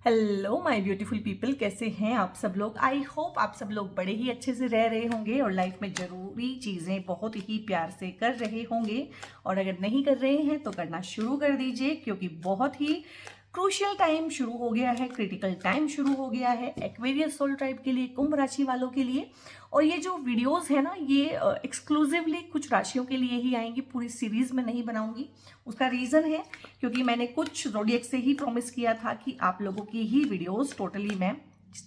Hello my beautiful people, कैसे हैं आप सब लोग। आई होप आप सब लोग बड़े ही अच्छे से रह रहे होंगे और लाइफ में ज़रूरी चीज़ें बहुत ही प्यार से कर रहे होंगे। और अगर नहीं कर रहे हैं तो करना शुरू कर दीजिए, क्योंकि बहुत ही क्रूशियल टाइम शुरू हो गया है, क्रिटिकल टाइम शुरू हो गया है एक्वेरियस सोल टाइप के लिए, कुंभ राशि वालों के लिए। और ये जो वीडियोस है ना, ये एक्सक्लूसिवली कुछ राशियों के लिए ही आएंगी, पूरी सीरीज में नहीं बनाऊंगी। उसका रीज़न है क्योंकि मैंने कुछ ज़ोडिएक से ही प्रॉमिस किया था कि आप लोगों की ही वीडियोस टोटली मैं,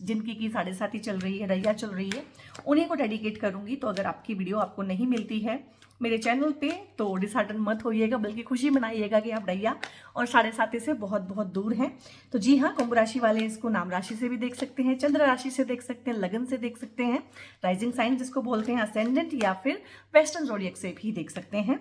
जिनकी की 7.5 चल रही है, रैया चल रही है, उन्हीं को डेडिकेट करूंगी। तो अगर आपकी वीडियो आपको नहीं मिलती है मेरे चैनल पे तो डिसहार्टन मत होइएगा, बल्कि खुशी मनाइएगा कि आप रैया और 7.5 से बहुत बहुत दूर हैं। तो जी हाँ, कुंभ राशि वाले इसको नाम राशि से भी देख सकते हैं, चंद्र राशि से देख सकते हैं, लगन से देख सकते हैं, राइजिंग साइन जिसको बोलते हैं, असेंडेंट, या फिर वेस्टर्न ज़ोडिएक से भी देख सकते हैं।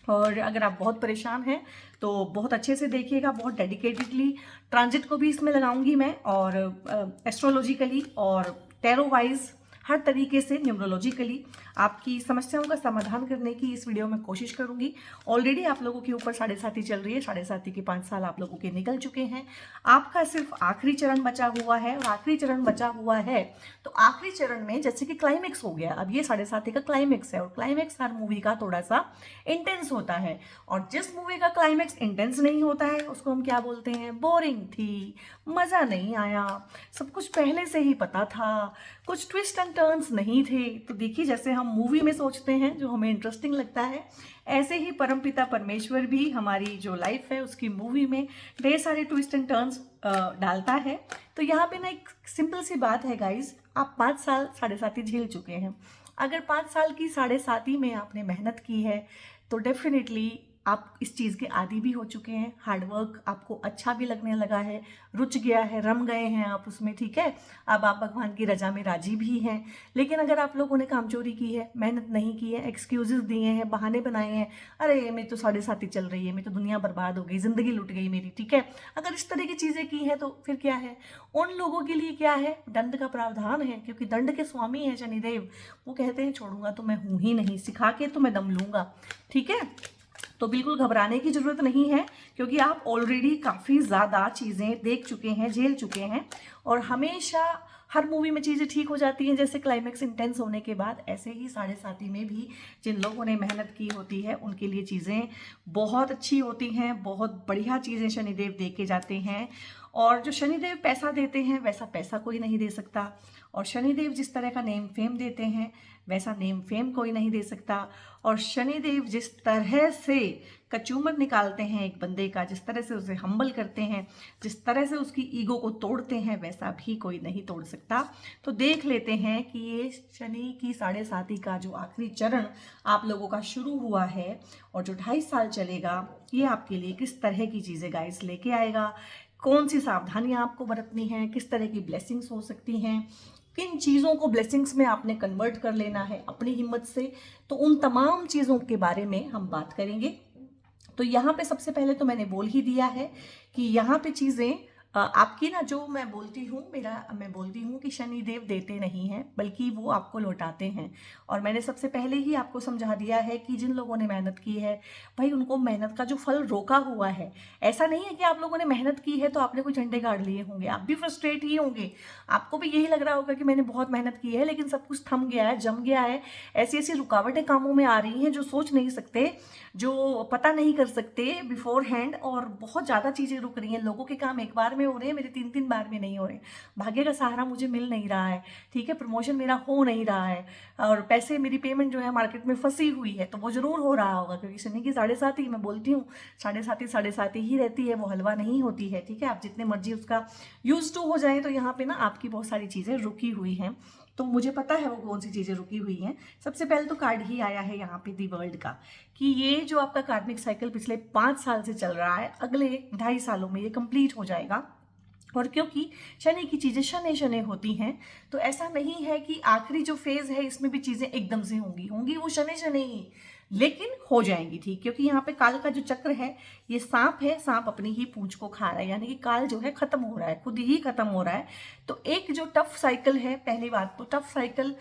और अगर आप बहुत परेशान हैं तो बहुत अच्छे से देखिएगा, बहुत डेडिकेटेडली। ट्रांजिट को भी इसमें लगाऊंगी मैं, और एस्ट्रोलॉजिकली और टैरो वाइज हर तरीके से न्यूमरोलॉजिकली आपकी समस्याओं का समाधान करने की इस वीडियो में कोशिश करूंगी। ऑलरेडी आप लोगों के ऊपर 7.5 चल रही है, 7.5 के 5 साल आप लोगों के निकल चुके हैं। आपका सिर्फ आखिरी चरण बचा हुआ है, और आखिरी चरण बचा हुआ है तो आखिरी चरण में जैसे कि क्लाइमेक्स हो गया, अब ये 7.5 का क्लाइमेक्स है, और क्लाइमेक्स हर मूवी का थोड़ा सा इंटेंस होता है। और जिस मूवी का क्लाइमेक्स इंटेंस नहीं होता है उसको हम क्या बोलते हैं, बोरिंग थी, मज़ा नहीं आया, सब कुछ पहले से ही पता था, कुछ ट्विस्ट एंड टर्न्स नहीं थे। तो देखिए, जैसे हम मूवी में सोचते हैं जो हमें इंटरेस्टिंग लगता है, ऐसे ही परमपिता परमेश्वर भी हमारी जो लाइफ है उसकी मूवी में ढेर सारे ट्विस्ट एंड टर्न्स डालता है। तो यहाँ पे ना एक सिंपल सी बात है गाइज, आप 5 साल 7.5 झेल चुके हैं। अगर 5 साल की 7.5 में आपने मेहनत की है तो डेफिनेटली आप इस चीज़ के आदी भी हो चुके हैं। हार्डवर्क आपको अच्छा भी लगने लगा है, रुच गया है, रम गए हैं आप उसमें, ठीक है। अब आप भगवान की रजा में राजी भी हैं। लेकिन अगर आप लोगों ने कामचोरी की है, मेहनत नहीं की है, एक्सक्यूजेस दिए हैं, बहाने बनाए हैं, अरे मेरी तो 7.5 चल रही है, मेरी तो दुनिया बर्बाद हो गई, जिंदगी लुट गई मेरी, ठीक है, अगर इस तरह की चीज़ें की हैं तो फिर क्या है, उन लोगों के लिए क्या है, दंड का प्रावधान है। क्योंकि दंड के स्वामी है शनिदेव, वो कहते हैं छोड़ूंगा तो मैं हूं ही नहीं, सिखा के तो मैं दम लूंगा, ठीक है। तो बिल्कुल घबराने की ज़रूरत नहीं है, क्योंकि आप ऑलरेडी काफ़ी ज़्यादा चीज़ें देख चुके हैं, झेल चुके हैं। और हमेशा हर मूवी में चीज़ें ठीक हो जाती हैं, जैसे क्लाइमेक्स इंटेंस होने के बाद, ऐसे ही 7.5 में भी जिन लोगों ने मेहनत की होती है उनके लिए चीज़ें बहुत अच्छी होती हैं, बहुत बढ़िया चीज़ें शनिदेव दे के जाते हैं। और जो शनिदेव पैसा देते हैं वैसा पैसा कोई नहीं दे सकता, और शनिदेव जिस तरह का नेम फेम देते हैं वैसा नेम फेम कोई नहीं दे सकता। और शनिदेव जिस तरह से कचूमर निकालते हैं एक बंदे का, जिस तरह से उसे हम्बल करते हैं, जिस तरह से उसकी ईगो को तोड़ते हैं, वैसा भी कोई नहीं तोड़ सकता। तो देख लेते हैं कि ये शनि की 7.5 का जो आखिरी चरण आप लोगों का शुरू हुआ है और जो 2.5 साल चलेगा, ये आपके लिए किस तरह की चीज़ें गाइस लेके आएगा, कौन सी सावधानियां आपको बरतनी हैं, किस तरह की ब्लेसिंग्स हो सकती हैं, किन चीज़ों को ब्लेसिंग्स में आपने कन्वर्ट कर लेना है अपनी हिम्मत से। तो उन तमाम चीज़ों के बारे में हम बात करेंगे। तो यहाँ पे सबसे पहले तो मैंने बोल ही दिया है कि यहाँ पे चीज़ें आपकी ना, जो मैं बोलती हूँ कि शनिदेव देते नहीं हैं बल्कि वो आपको लौटाते हैं। और मैंने सबसे पहले ही आपको समझा दिया है कि जिन लोगों ने मेहनत की है भाई, उनको मेहनत का जो फल रोका हुआ है। ऐसा नहीं है कि आप लोगों ने मेहनत की है तो आपने कोई झंडे गाड़ लिए होंगे, आप भी फ्रस्ट्रेट ही होंगे, आपको भी यही लग रहा होगा कि मैंने बहुत मेहनत की है लेकिन सब कुछ थम गया है, जम गया है, ऐसी ऐसी रुकावटें कामों में आ रही हैं जो सोच नहीं सकते, जो पता नहीं कर सकते बिफोर हैंड, और बहुत ज़्यादा चीज़ें रुक रही हैं। लोगों के काम एक बार में हो रहे हैं, मेरे 3-3 बार में नहीं हो रहे, भाग्य का सहारा मुझे मिल नहीं रहा है, ठीक है, प्रमोशन मेरा हो नहीं रहा है, और पैसे, मेरी पेमेंट जो है मार्केट में फंसी हुई है। तो वो जरूर हो रहा होगा, क्योंकि शनि की 7.5 मैं बोलती हूँ, 7.5 ही रहती है, वो हलवा नहीं होती है, ठीक है। आप जितने मर्जी उसका यूज टू हो जाए तो यहाँ पे ना आपकी बहुत सारी चीज़ें रुकी हुई हैं। तो मुझे पता है वो कौन सी चीज़ें रुकी हुई हैं। सबसे पहले तो कार्ड ही आया है यहाँ पे दी वर्ल्ड का, कि ये जो आपका कार्मिक साइकिल पिछले 5 साल से चल रहा है, अगले 2.5 सालों में ये कंप्लीट हो जाएगा। और क्योंकि शनि की चीज़ें शनि शनि होती हैं, तो ऐसा नहीं है कि आखिरी जो फेज है इसमें भी चीज़ें एकदम से होंगी वो शनि शनि ही, लेकिन हो जाएंगी ठीक। क्योंकि यहाँ पे काल का जो चक्र है, ये सांप है, सांप अपनी ही पूंछ को खा रहा है, यानी कि काल जो है खत्म हो रहा है, खुद ही खत्म हो रहा है। तो एक जो टफ साइकिल है, पहली बात तो टफ साइकिल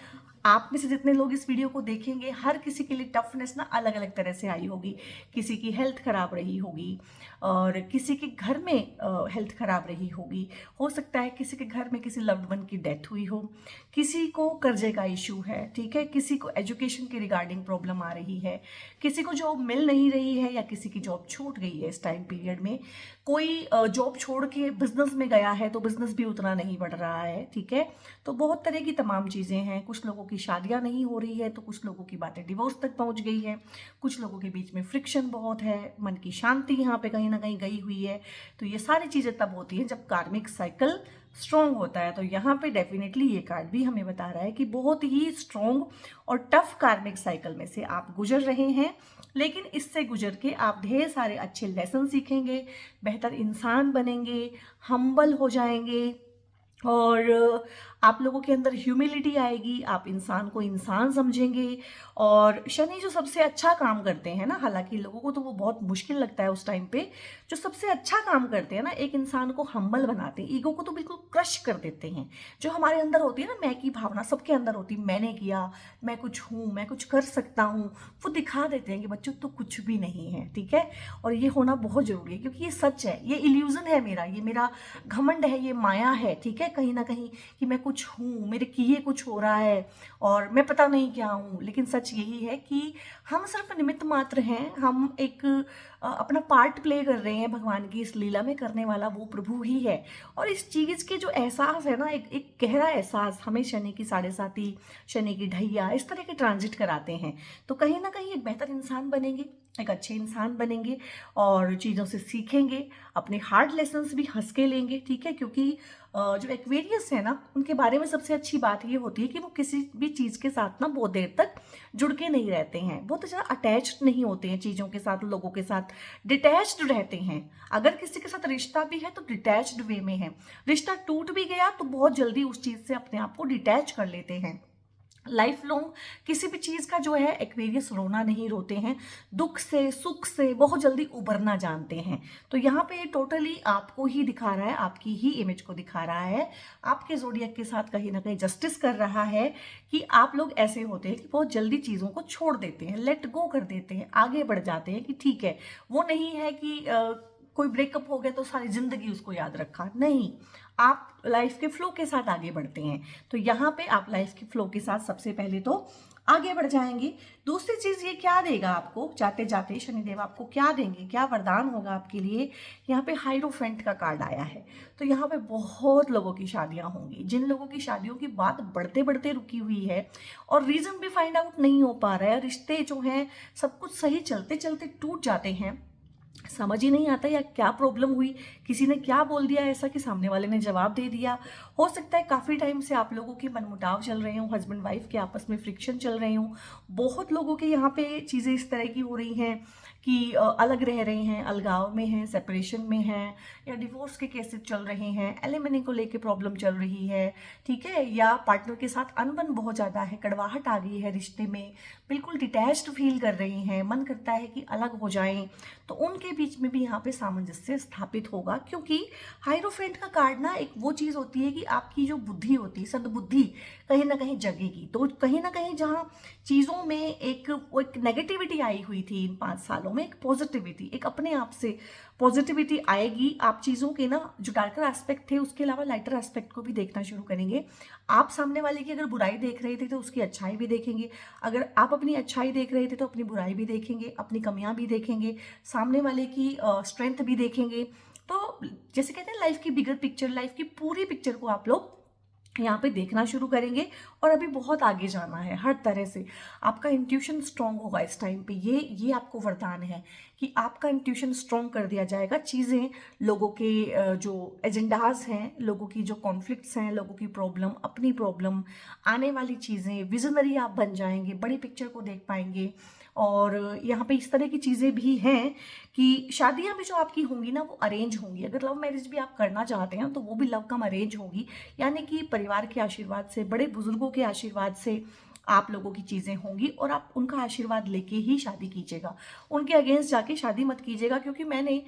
आप में से जितने लोग इस वीडियो को देखेंगे, हर किसी के लिए टफनेस ना अलग अलग तरह से आई होगी। किसी की हेल्थ खराब रही होगी और किसी के घर में हेल्थ खराब रही होगी। हो सकता है किसी के घर में किसी लव्ड वन की डेथ हुई हो, किसी को कर्जे का इशू है, ठीक है, किसी को एजुकेशन के रिगार्डिंग प्रॉब्लम आ रही है, किसी को जॉब मिल नहीं रही है या किसी की जॉब छूट गई है इस टाइम पीरियड में, कोई जॉब छोड़ के बिजनेस में गया है तो बिजनेस भी उतना नहीं बढ़ रहा है, ठीक है। तो बहुत तरह की तमाम चीज़ें हैं। कुछ लोगों की शादियां नहीं हो रही है तो कुछ लोगों की बातें डिवोर्स तक पहुंच गई है, कुछ लोगों के बीच में फ्रिक्शन बहुत है, मन की शांति यहाँ पे कहीं ना कहीं गई हुई है। तो ये सारी चीज़ें तब होती हैं जब कार्मिक साइकिल स्ट्रॉन्ग होता है। तो यहाँ पे डेफिनेटली ये कार्ड भी हमें बता रहा है कि बहुत ही स्ट्रॉन्ग और टफ कार्मिक साइकिल में से आप गुजर रहे हैं, लेकिन इससे गुजर के आप ढेर सारे अच्छे लेसन सीखेंगे, बेहतर इंसान बनेंगे, हम्बल हो जाएंगे और आप लोगों के अंदर ह्यूमिलिटी आएगी, आप इंसान को इंसान समझेंगे। और शनि जो सबसे अच्छा काम करते हैं ना, हालांकि लोगों को तो वो बहुत मुश्किल लगता है उस टाइम पे, जो सबसे अच्छा काम करते हैं ना, एक इंसान को हम्बल बनाते हैं, ईगो को तो बिल्कुल क्रश कर देते हैं। जो हमारे अंदर होती है ना, मैं की भावना सबके अंदर होती है, मैंने किया, मैं कुछ हूँ, मैं कुछ कर सकता हूँ, वो दिखा देते हैं कि बच्चों तो कुछ भी नहीं है, ठीक है। और ये होना बहुत जरूरी है क्योंकि ये सच है, ये इल्यूजन है मेरा, ये मेरा घमंड है, ये माया है, ठीक है, कहीं ना कहीं कि मैं कुछ हूँ, मेरे किए कुछ हो रहा है और मैं पता नहीं क्या हूँ। लेकिन सच यही है कि हम सिर्फ निमित्त मात्र हैं, हम एक अपना पार्ट प्ले कर रहे हैं भगवान की इस लीला में, करने वाला वो प्रभु ही है। और इस चीज़ के जो एहसास है ना, एक गहरा एहसास हमें शनि की 7.5, शनि की ढैया इस तरह के ट्रांजिट कराते हैं। तो कहीं ना कहीं एक बेहतर इंसान बनेंगे, एक अच्छे इंसान बनेंगे और चीज़ों से सीखेंगे, अपने हार्ड लेसन्स भी हंस के लेंगे, ठीक है। क्योंकि जो एक्वेरियस है ना, उनके बारे में सबसे अच्छी बात ये होती है कि वो किसी भी चीज़ के साथ ना बहुत देर तक जुड़ के नहीं रहते हैं, बहुत ज़्यादा अटैच्ड नहीं होते हैं चीज़ों के साथ, लोगों के साथ डिटैच्ड रहते हैं। अगर किसी के साथ रिश्ता भी है तो डिटैच्ड वे में है, रिश्ता टूट भी गया तो बहुत जल्दी उस चीज़ से अपने आप को डिटैच कर लेते हैं। लाइफ लॉन्ग किसी भी चीज़ का जो है एक्वेरियस रोना नहीं रोते हैं, दुख से सुख से बहुत जल्दी उबरना जानते हैं। तो यहाँ पे टोटली आपको ही दिखा रहा है, आपकी ही इमेज को दिखा रहा है, आपके ज़ोडिएक के साथ कहीं ना कहीं जस्टिस कर रहा है कि आप लोग ऐसे होते हैं कि बहुत जल्दी चीज़ों को छोड़ देते हैं, लेट गो कर देते हैं, आगे बढ़ जाते हैं कि ठीक है। वो नहीं है कि कोई ब्रेकअप हो गया तो सारी जिंदगी उसको याद रखा, नहीं, आप लाइफ के फ्लो के साथ आगे बढ़ते हैं। तो यहाँ पे आप लाइफ के फ्लो के साथ सबसे पहले तो आगे बढ़ जाएंगे। दूसरी चीज ये क्या देगा आपको, जाते जाते शनिदेव आपको क्या देंगे, क्या वरदान होगा आपके लिए। यहाँ पे हाइरोफेंट का कार्ड आया है, तो यहाँ पे बहुत लोगों की शादियां होंगी, जिन लोगों की शादियों की बात बढ़ते बढ़ते रुकी हुई है और रीजन भी फाइंड आउट नहीं हो पा रहा है, रिश्ते जो हैं सब कुछ सही चलते चलते टूट जाते हैं, समझ ही नहीं आता या क्या प्रॉब्लम हुई, किसी ने क्या बोल दिया ऐसा कि सामने वाले ने जवाब दे दिया। हो सकता है काफ़ी टाइम से आप लोगों के मनमुटाव चल रहे हों, हस्बैंड वाइफ के आपस में फ्रिक्शन चल रहे हों। बहुत लोगों के यहाँ पे चीज़ें इस तरह की हो रही हैं कि अलग रह रहे हैं, अलगाव में हैं, सेपरेशन में हैं, या डिवोर्स के केसेस चल रहे हैं, एलिमनी को लेके प्रॉब्लम चल रही है, ठीक है, या पार्टनर के साथ अनबन बहुत ज़्यादा है, कड़वाहट आ गई है रिश्ते में, बिल्कुल डिटैच्ड फील कर रहे हैं, मन करता है कि अलग हो जाएं। तो उनके बीच में भी यहाँ पे सामंजस्य स्थापित होगा, क्योंकि हाइरोफेंट का कार्ड ना एक वो चीज़ होती है कि आपकी जो बुद्धि होती है, सद्बुद्धि कहीं ना कहीं जगेगी। तो कहीं ना कहीं जहाँ चीज़ों में एक नेगेटिविटी आई हुई थी इन 5 सालों में, एक पॉजिटिविटी, एक अपने आप से पॉजिटिविटी आएगी। आप चीज़ों के ना जो डार्कर एस्पेक्ट थे उसके अलावा लाइटर एस्पेक्ट को भी देखना शुरू करेंगे। आप सामने वाले की अगर बुराई देख रहे थे तो उसकी अच्छाई भी देखेंगे, अगर आप अपनी अच्छाई देख रहे थे तो अपनी बुराई भी देखेंगे, अपनी कमियां भी देखेंगे, सामने वाले की स्ट्रेंथ भी देखेंगे। तो जैसे कहते हैं लाइफ की बिगर पिक्चर, लाइफ की पूरी पिक्चर को आप लोग यहाँ पे देखना शुरू करेंगे। और अभी बहुत आगे जाना है हर तरह से, आपका इंट्यूशन स्ट्रांग होगा इस टाइम पे। ये आपको वरदान है कि आपका इंट्यूशन स्ट्रांग कर दिया जाएगा। चीज़ें, लोगों के जो एजेंडाज हैं, लोगों की जो कॉन्फ्लिक्ट्स हैं, लोगों की प्रॉब्लम, अपनी प्रॉब्लम, आने वाली चीज़ें, विजनरी आप बन जाएंगे, बड़ी पिक्चर को देख पाएंगे। और यहाँ पे इस तरह की चीज़ें भी हैं कि शादियाँ भी जो आपकी होंगी ना वो अरेंज होंगी। अगर लव मैरिज भी आप करना चाहते हैं तो वो भी लव कम अरेंज होगी, यानी कि परिवार के आशीर्वाद से, बड़े बुजुर्गों के आशीर्वाद से आप लोगों की चीज़ें होंगी और आप उनका आशीर्वाद लेके ही शादी कीजिएगा। उनके अगेंस्ट जाके शादी मत कीजिएगा, क्योंकि मैंने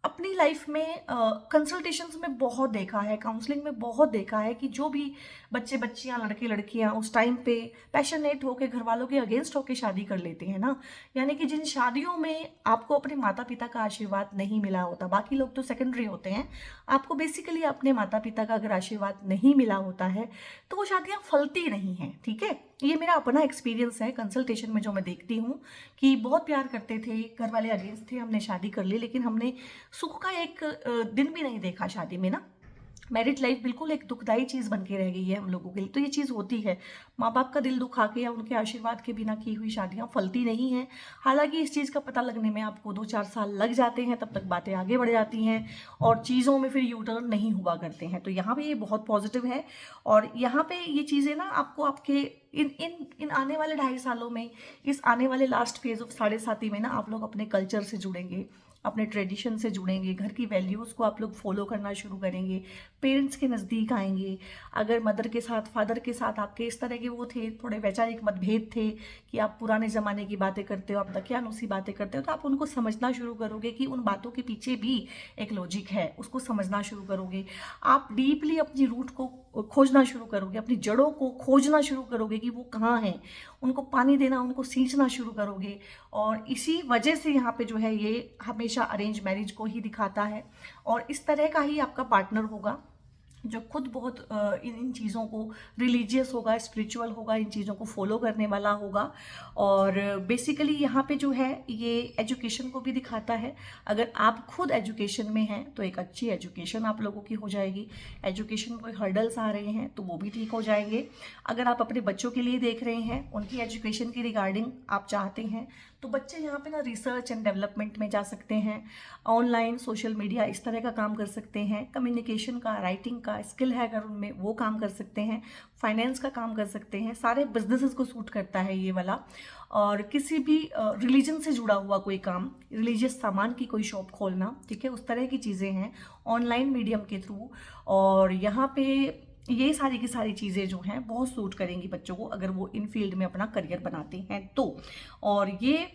अपनी लाइफ में कंसल्टेशंस में बहुत देखा है, काउंसलिंग में बहुत देखा है कि जो भी बच्चे बच्चियां लड़के लड़कियां उस टाइम पे पैशनेट होके घर वालों के अगेंस्ट होके शादी कर लेते हैं ना, यानी कि जिन शादियों में आपको अपने माता पिता का आशीर्वाद नहीं मिला होता, बाकी लोग तो सेकेंडरी होते हैं, आपको बेसिकली अपने माता पिता का अगर आशीर्वाद नहीं मिला होता है तो वो शादियां फलती नहीं हैं। ठीक है, ये मेरा अपना एक्सपीरियंस है कंसल्टेशन में, जो मैं देखती हूँ कि बहुत प्यार करते थे, घर वाले अगेंस्ट थे, हमने शादी कर ली, लेकिन हमने सुख का एक दिन भी नहीं देखा शादी में ना। मैरिड लाइफ बिल्कुल एक दुखदाई चीज़ बन के रह गई है हम लोगों के लिए। तो ये चीज़ होती है, माँ बाप का दिल दुखा के या उनके आशीर्वाद के बिना की हुई शादियाँ फलती नहीं हैं। हालांकि इस चीज़ का पता लगने में आपको 2-4 साल लग जाते हैं, तब तक बातें आगे बढ़ जाती हैं और चीज़ों में फिर यू टर्न नहीं हुआ करते हैं। तो यहाँ पे ये बहुत पॉजिटिव है और यहाँ पे ये चीज़ें ना आपको आपके इन आने वाले 2.5 सालों में, इस आने वाले लास्ट फेज ऑफ 7.5 में ना आप लोग अपने कल्चर से जुड़ेंगे, अपने ट्रेडिशन से जुड़ेंगे, घर की वैल्यूज़ को आप लोग फॉलो करना शुरू करेंगे, पेरेंट्स के नज़दीक आएंगे। अगर मदर के साथ, फादर के साथ आपके इस तरह के वो थे, थोड़े वैचारिक मतभेद थे कि आप पुराने ज़माने की बातें करते हो, आप दकियानूसी बातें करते हो, तो आप उनको समझना शुरू करोगे कि उन बातों के पीछे भी एक लॉजिक है, उसको समझना शुरू करोगे। आप डीपली अपनी रूट को खोजना शुरू करोगे, अपनी जड़ों को खोजना शुरू करोगे कि वो कहाँ हैं, उनको पानी देना, उनको सींचना शुरू करोगे। और इसी वजह से यहाँ पे जो है ये हमेशा अरेंज मैरिज को ही दिखाता है और इस तरह का ही आपका पार्टनर होगा जो खुद बहुत इन चीज़ों को रिलीजियस होगा, स्पिरिचुअल होगा, इन चीज़ों को फॉलो करने वाला होगा। और बेसिकली यहाँ पे जो है ये एजुकेशन को भी दिखाता है। अगर आप खुद एजुकेशन में हैं तो एक अच्छी एजुकेशन आप लोगों की हो जाएगी। एजुकेशन में कोई हर्डल्स आ रहे हैं तो वो भी ठीक हो जाएंगे। अगर आप अपने बच्चों के लिए देख रहे हैं, उनकी एजुकेशन की रिगार्डिंग आप चाहते हैं, तो बच्चे यहाँ पे ना रिसर्च एंड डेवलपमेंट में जा सकते हैं, ऑनलाइन सोशल मीडिया इस तरह का काम कर सकते हैं, कम्युनिकेशन का, राइटिंग का स्किल है अगर उनमें वो काम कर सकते हैं, फाइनेंस का काम कर सकते हैं। सारे बिजनेसेस को सूट करता है ये वाला। और किसी भी रिलीजन से जुड़ा हुआ कोई काम, रिलीजियस सामान की कोई शॉप खोलना, ठीक है, उस तरह की चीज़ें हैं ऑनलाइन मीडियम के थ्रू। और यहाँ पे ये सारी की सारी चीज़ें जो हैं बहुत सूट करेंगी बच्चों को अगर वो इन फील्ड में अपना करियर बनाते हैं तो। और ये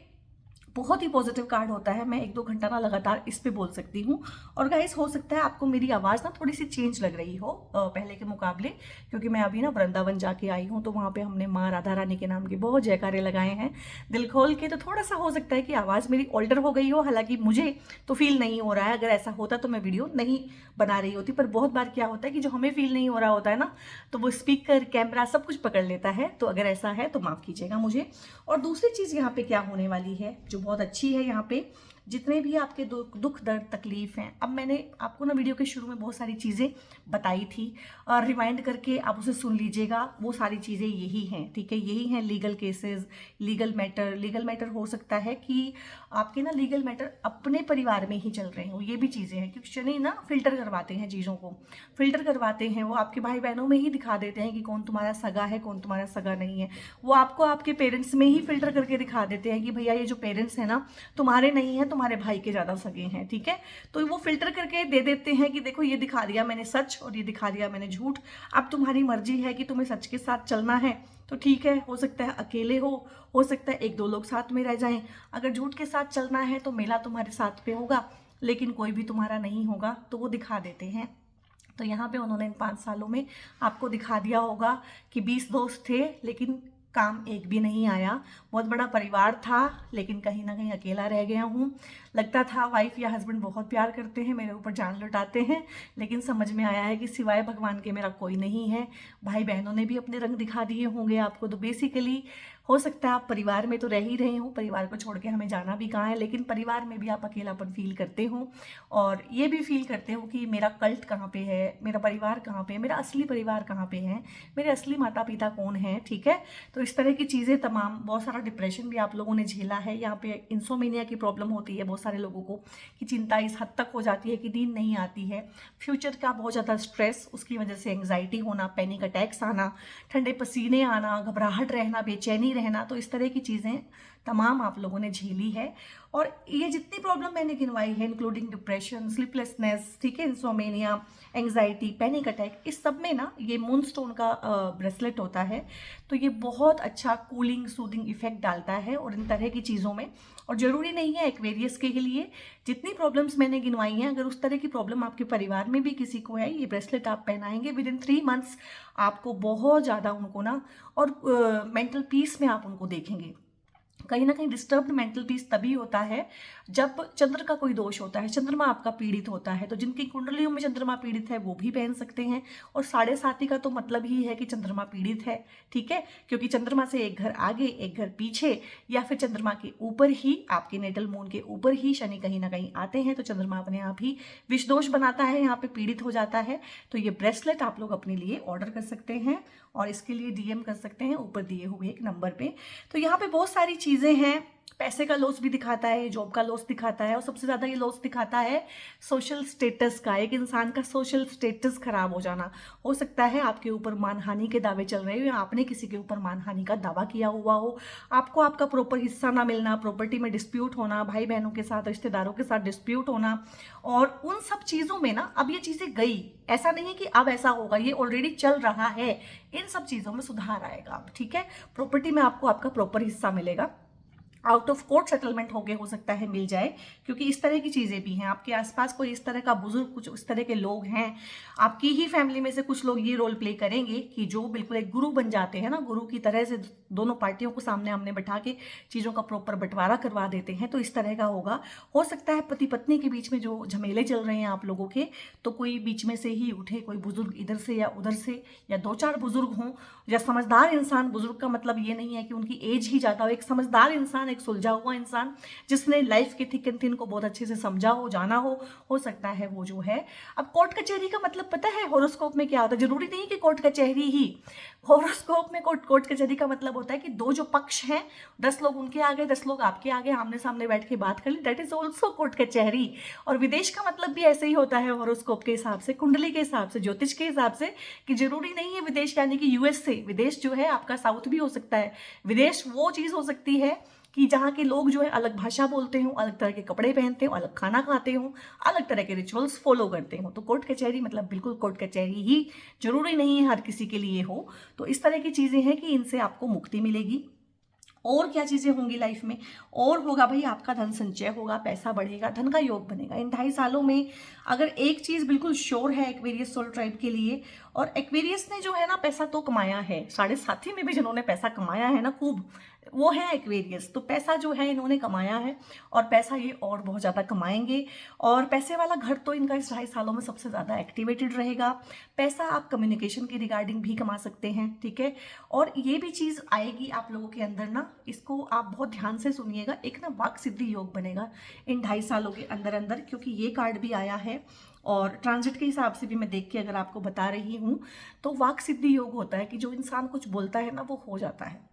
बहुत ही पॉजिटिव कार्ड होता है। मैं 1-2 घंटा ना लगातार इस पे बोल सकती हूँ। और गाइस हो सकता है आपको मेरी आवाज़ ना थोड़ी सी चेंज लग रही हो पहले के मुकाबले, क्योंकि मैं अभी ना वृंदावन जाके आई हूँ, तो वहाँ पे हमने माँ राधा रानी के नाम के बहुत जयकारे लगाए हैं दिल खोल के। तो थोड़ा सा हो सकता है कि आवाज़ मेरी ऑल्टर हो गई हो, हालांकि मुझे तो फील नहीं हो रहा है। अगर ऐसा होता तो मैं वीडियो नहीं बना रही होती। पर बहुत बार क्या होता है कि जो हमें फील नहीं हो रहा होता है ना, तो वो स्पीकर, कैमरा सब कुछ पकड़ लेता है। तो अगर ऐसा है तो माफ़ कीजिएगा मुझे। और दूसरी चीज़ यहाँ पे क्या होने वाली है जो बहुत अच्छी है, यहाँ पे जितने भी आपके दुख दर्द तकलीफ हैं, अब मैंने आपको ना वीडियो के शुरू में बहुत सारी चीज़ें बताई थी और रिवाइंड करके आप उसे सुन लीजिएगा। वो सारी चीज़ें यही हैं, ठीक है, यही हैं लीगल केसेस, लीगल मैटर हो सकता है कि आपके ना लीगल मैटर अपने परिवार में ही चल रहे हो, ये भी चीज़ें हैं। क्योंकि शनि ना फिल्टर करवाते हैं, चीज़ों को फिल्टर करवाते हैं, वो आपके भाई बहनों में ही दिखा देते हैं कि कौन तुम्हारा सगा है, कौन तुम्हारा सगा नहीं है। वो आपको आपके पेरेंट्स में ही फिल्टर करके दिखा देते हैं कि भैया ये जो पेरेंट्स हैं ना तुम्हारे नहीं है, तुम्हारे भाई के ज़्यादा सगे हैं, ठीक है। तो वो फिल्टर करके दे देते हैं कि देखो ये दिखा दिया मैंने सच और ये दिखा दिया मैंने झूठ, अब तुम्हारी मर्जी है कि तुम्हें सच के साथ चलना है तो ठीक है। हो सकता है अकेले हो सकता है 1-2 लोग साथ में रह जाएं। अगर झूठ के साथ चलना है तो मेला तुम्हारे साथ पे होगा लेकिन कोई भी तुम्हारा नहीं होगा, तो वो दिखा देते हैं। तो यहाँ पे उन्होंने इन 5 सालों में आपको दिखा दिया होगा कि 20 दोस्त थे लेकिन काम एक भी नहीं आया। बहुत बड़ा परिवार था लेकिन कहीं ना कहीं अकेला रह गया हूँ। लगता था वाइफ या हस्बैंड बहुत प्यार करते हैं, मेरे ऊपर जान लुटाते हैं, लेकिन समझ में आया है कि सिवाय भगवान के मेरा कोई नहीं है। भाई बहनों ने भी अपने रंग दिखा दिए होंगे आपको। तो बेसिकली हो सकता है आप परिवार में तो रह ही रहे हो, परिवार को छोड़ के हमें जाना भी कहाँ है, लेकिन परिवार में भी आप अकेलापन फील करते हो और ये भी फील करते हो कि मेरा कल्ट कहाँ पे है, मेरा परिवार कहाँ पे है, मेरा असली परिवार कहाँ पे है, मेरे असली माता पिता कौन है, ठीक है। तो इस तरह की चीज़ें तमाम, बहुत सारा डिप्रेशन भी आप लोगों ने झेला है। यहाँ पे इंसोमेनिया की प्रॉब्लम होती है बहुत सारे लोगों को कि चिंता इस हद तक हो जाती है कि नींद नहीं आती है, फ्यूचर का बहुत ज़्यादा स्ट्रेस, उसकी वजह से एंग्जाइटी होना, पैनिक अटैक्स आना, ठंडे पसीने आना, घबराहट रहना, बेचैनी रहना। तो इस तरह की चीज़ें तमाम आप लोगों ने झेली है। और ये जितनी प्रॉब्लम मैंने गिनवाई है, इंक्लूडिंग डिप्रेशन, स्लीपलेसनेस, ठीक है, इंसोमेनिया, एंग्जाइटी, पैनिक अटैक, इस सब में ना ये मून स्टोन का ब्रेसलेट होता है। तो ये बहुत अच्छा कूलिंग सूदिंग इफेक्ट डालता है और इन तरह की चीज़ों में। और ज़रूरी नहीं है एक्वेरियस के लिए, जितनी प्रॉब्लम्स मैंने गिनवाई हैं, अगर उस तरह की प्रॉब्लम आपके परिवार में भी किसी को है, ये ब्रेसलेट आप पहनाएंगे विद इन 3 मंथ्स, आपको बहुत ज़्यादा उनको ना, और मेंटल पीस में आप उनको देखेंगे। कहीं ना कहीं डिस्टर्ब्ड मेंटल पीस तभी होता है जब चंद्र का कोई दोष होता है, चंद्रमा आपका पीड़ित होता है। तो जिनकी कुंडलियों में चंद्रमा पीड़ित है वो भी पहन सकते हैं। और 7.5 का तो मतलब ही है कि चंद्रमा पीड़ित है, ठीक है, क्योंकि चंद्रमा से एक घर आगे एक घर पीछे, या फिर चंद्रमा के ऊपर ही, आपके नेटल मून के ऊपर ही शनि कहीं ना कहीं आते हैं, तो चंद्रमा अपने आप ही विष दोष बनाता है, यहाँ पे पीड़ित हो जाता है। तो ये ब्रेसलेट आप लोग अपने लिए ऑर्डर कर सकते हैं और इसके लिए DM कर सकते हैं ऊपर दिए हुए एक नंबर पे। तो यहाँ पे बहुत सारी चीज़ें हैं, पैसे का लॉस भी दिखाता है, जॉब का लॉस दिखाता है, और सबसे ज़्यादा ये लॉस दिखाता है सोशल स्टेटस का। एक इंसान का सोशल स्टेटस खराब हो जाना, हो सकता है आपके ऊपर मानहानि के दावे चल रहे हो, या आपने किसी के ऊपर मानहानि का दावा किया हुआ हो, आपको आपका प्रॉपर हिस्सा ना मिलना, प्रॉपर्टी में डिस्प्यूट होना, भाई बहनों के साथ, रिश्तेदारों के साथ डिस्प्यूट होना, और उन सब चीज़ों में ना अब ये चीज़ें गई, ऐसा नहीं है कि अब ऐसा होगा, ये ऑलरेडी चल रहा है। इन सब चीज़ों में सुधार आएगा अब, ठीक है। प्रॉपर्टी में आपको आपका प्रॉपर हिस्सा मिलेगा, आउट ऑफ कोर्ट सेटलमेंट होके हो सकता है मिल जाए, क्योंकि इस तरह की चीज़ें भी हैं। आपके आसपास कोई इस तरह का बुजुर्ग, कुछ इस तरह के लोग हैं, आपकी ही फैमिली में से कुछ लोग ये रोल प्ले करेंगे कि जो बिल्कुल एक गुरु बन जाते हैं ना, गुरु की तरह से दोनों पार्टियों को सामने आमने बैठा के चीज़ों का प्रॉपर बंटवारा करवा देते हैं। तो इस तरह का होगा। हो सकता है पति पत्नी के बीच में जो झमेले चल रहे हैं आप लोगों के, तो कोई बीच में से ही उठे, कोई बुजुर्ग इधर से या उधर से, या 2-4 बुजुर्ग हों, या समझदार इंसान। बुजुर्ग का मतलब ये नहीं है कि उनकी एज ही ज़्यादा हो, एक समझदार इंसान, एक सुलझा हुआ इंसान जिसने लाइफ के थिक एंड थिन को बहुत अच्छे से समझा हो, जाना हो सकता है वो जो है। अब कोर्ट कचहरी का मतलब पता है हॉरोस्कोप में क्या होता है? जरूरी नहीं कि कोर्ट कचहरी ही, हॉरोस्कोप में कोर्ट कचहरी का मतलब होता है कि दो जो पक्ष हैं, 10 लोग उनके आगे 10 लोग आपके आगे आमने सामने बैठ के बात कर ली, दैट इज ऑल्सो कोर्ट कचहरी। और विदेश का मतलब भी ऐसे ही होता है हॉरोस्कोप के हिसाब से, कुंडली के हिसाब से, ज्योतिष के हिसाब से, कि जरूरी नहीं है विदेश यानी कि US से। विदेश जो है आपका साउथ भी हो सकता है। विदेश वो चीज़ हो सकती है कि जहाँ के लोग जो है अलग भाषा बोलते हों, अलग तरह के कपड़े पहनते हों, अलग खाना खाते हों, अलग तरह के रिचुअल्स फॉलो करते हों। तो कोर्ट कचहरी मतलब बिल्कुल कोर्ट कचहरी ही, जरूरी नहीं है हर किसी के लिए हो। तो इस तरह की चीज़ें हैं कि इनसे आपको मुक्ति मिलेगी। और क्या चीज़ें होंगी लाइफ में? और होगा भाई, आपका धन संचय होगा, पैसा बढ़ेगा, धन का योग बनेगा इन 2.5 सालों में। अगर एक चीज़ बिल्कुल श्योर है एक्वेरियस सोल ट्राइब के लिए, और एक्वेरियस ने जो है ना पैसा तो कमाया है, 7.5 में भी जिन्होंने पैसा कमाया है ना खूब, वो है एक्वेरियस। तो पैसा जो है इन्होंने कमाया है, और पैसा ये और बहुत ज़्यादा कमाएंगे। और पैसे वाला घर तो इनका इस 2.5 सालों में सबसे ज़्यादा एक्टिवेटेड रहेगा। पैसा आप कम्युनिकेशन की रिगार्डिंग भी कमा सकते हैं, ठीक है। और ये भी चीज़ आएगी आप लोगों के अंदर ना, इसको आप बहुत ध्यान से सुनिएगा, एक ना वाक सिद्धि योग बनेगा इन 2.5 सालों के अंदर अंदर, क्योंकि ये कार्ड भी आया है। और ट्रांजिट के हिसाब से भी मैं देख के अगर आपको बता रही हूँ, तो वाक सिद्धि योग होता है कि जो इंसान कुछ बोलता है ना वो हो जाता है।